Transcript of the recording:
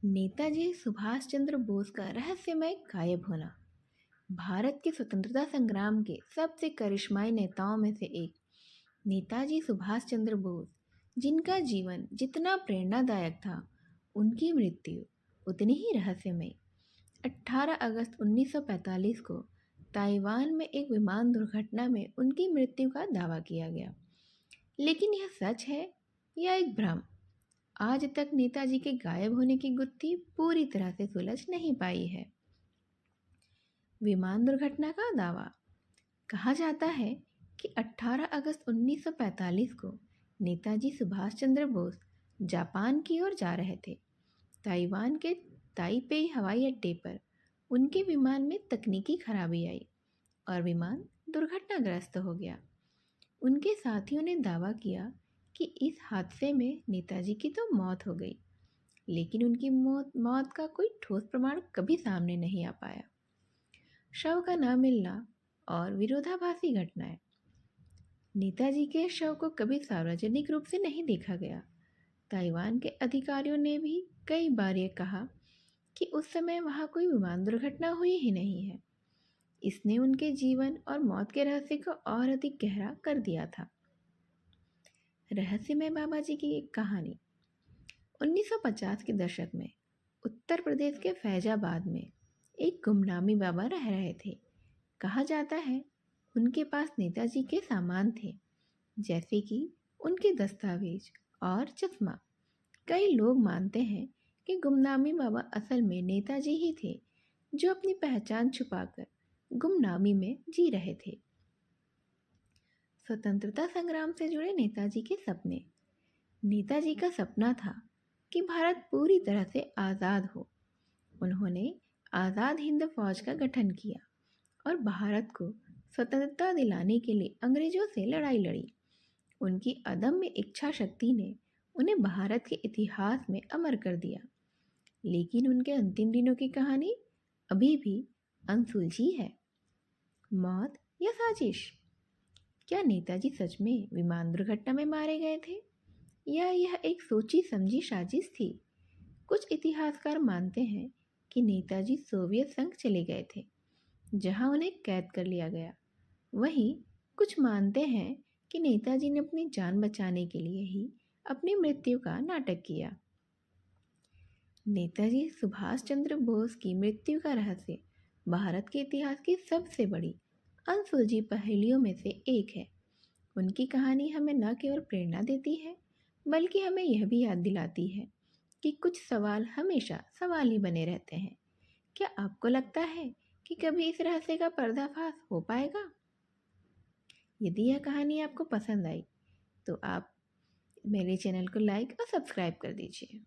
नेताजी सुभाष चंद्र बोस का रहस्यमय गायब होना भारत के स्वतंत्रता संग्राम के सबसे करिश्माई नेताओं में से एक। नेताजी सुभाष चंद्र बोस, जिनका जीवन जितना प्रेरणादायक था, उनकी मृत्यु उतनी ही रहस्यमयी। 18 अगस्त 1945 को ताइवान में एक विमान दुर्घटना में उनकी मृत्यु का दावा किया गया, लेकिन यह सच है या एक भ्रम? आज तक नेताजी के गायब होने की गुत्थी पूरी तरह से सुलझ नहीं पाई है। विमान दुर्घटना का दावा। कहा जाता है कि 18 अगस्त 1945 को नेताजी सुभाष चंद्र बोस जापान की ओर जा रहे थे। ताइवान के ताइपेई हवाई अड्डे पर उनके विमान में तकनीकी खराबी आई और विमान दुर्घटनाग्रस्त हो गया। उनके साथियों ने दावा किया कि इस हादसे में नेताजी की तो मौत हो गई, लेकिन उनकी मौत का कोई ठोस प्रमाण कभी सामने नहीं आ पाया। शव का न मिलना और विरोधाभासी घटनाएं। नेताजी के शव को कभी सार्वजनिक रूप से नहीं देखा गया। ताइवान के अधिकारियों ने भी कई बार ये कहा कि उस समय वहाँ कोई विमान दुर्घटना हुई ही नहीं है। इसने उनके जीवन और मौत के रहस्य को और अधिक गहरा कर दिया था। रहस्यमय बाबा जी की एक कहानी। 1950 के दशक में उत्तर प्रदेश के फैजाबाद में एक गुमनामी बाबा रह रहे थे। कहा जाता है उनके पास नेताजी के सामान थे, जैसे कि उनके दस्तावेज और चश्मा। कई लोग मानते हैं कि गुमनामी बाबा असल में नेताजी ही थे, जो अपनी पहचान छुपाकर गुमनामी में जी रहे थे। स्वतंत्रता संग्राम से जुड़े नेताजी के सपने। नेताजी का सपना था कि भारत पूरी तरह से आज़ाद हो। उन्होंने आज़ाद हिंद फौज का गठन किया और भारत को स्वतंत्रता दिलाने के लिए अंग्रेजों से लड़ाई लड़ी। उनकी अदम्य इच्छा शक्ति ने उन्हें भारत के इतिहास में अमर कर दिया, लेकिन उनके अंतिम दिनों की कहानी अभी भी अनसुलझी है। मौत या साजिश? क्या नेताजी सच में विमान दुर्घटना में मारे गए थे या यह एक सोची समझी साजिश थी? कुछ इतिहासकार मानते हैं कि नेताजी सोवियत संघ चले गए थे, जहां उन्हें कैद कर लिया गया। वहीं कुछ मानते हैं कि नेताजी ने अपनी जान बचाने के लिए ही अपनी मृत्यु का नाटक किया। नेताजी सुभाष चंद्र बोस की मृत्यु का रहस्य भारत के इतिहास की सबसे बड़ी अनसुलझी पहेलियों में से एक है। उनकी कहानी हमें न केवल प्रेरणा देती है, बल्कि हमें यह भी याद दिलाती है कि कुछ सवाल हमेशा सवाल ही बने रहते हैं। क्या आपको लगता है कि कभी इस रहस्य का पर्दाफाश हो पाएगा? यदि यह कहानी आपको पसंद आई तो आप मेरे चैनल को लाइक और सब्सक्राइब कर दीजिए।